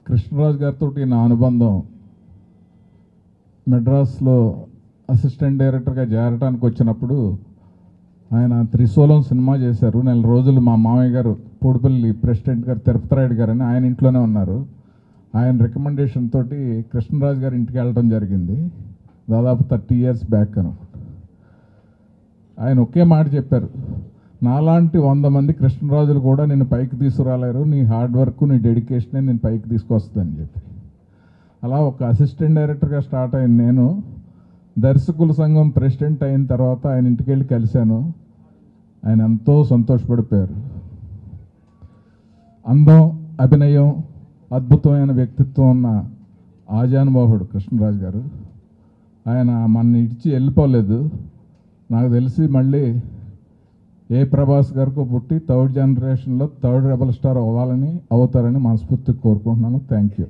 కృష్ణరాజు గారితో నా అనుబంధం మెడ్రాస్లో అసిస్టెంట్ డైరెక్టర్గా చేరడానికి వచ్చినప్పుడు ఆయన త్రిశూలం సినిమా చేశారు. నెల రోజులు మా మామయ్య గారు పూడిపల్లి ప్రెసిడెంట్ గారు తిరుపతి రాయుడు గారు అని ఆయన ఇంట్లోనే ఉన్నారు. ఆయన రికమెండేషన్ తోటి కృష్ణరాజు గారి ఇంటికి వెళ్ళడం జరిగింది. దాదాపు 30 years బ్యాక్ అనమాట. ఆయన ఒకే మాట చెప్పారు, నాలాంటి 100 మంది కృష్ణరాజులు కూడా నేను పైకి తీసుకురాలేరు, నీ హార్డ్ వర్క్ నీ డెడికేషనే నేను పైకి తీసుకొస్తుందని చెప్పి. అలా ఒక అసిస్టెంట్ డైరెక్టర్గా స్టార్ట్ అయిన నేను దర్శకుల సంఘం ప్రెసిడెంట్ అయిన తర్వాత ఆయన ఇంటికి వెళ్ళి కలిశాను. ఆయన ఎంతో సంతోషపడిపోయారు. అందం, అభినయం, అద్భుతమైన వ్యక్తిత్వం ఉన్న ఆజానుబాహుడు కృష్ణరాజు గారు. ఆయన మన ఇచ్చి వెళ్ళిపోలేదు. నాకు తెలిసి మళ్ళీ ఏ ప్రభాస్ గారికో పుట్టి 3rd జనరేషన్లో 3rd రెబల్ స్టార్ అవుతారని మనస్ఫూర్తిగా కోరుకుంటున్నాను. Thank you.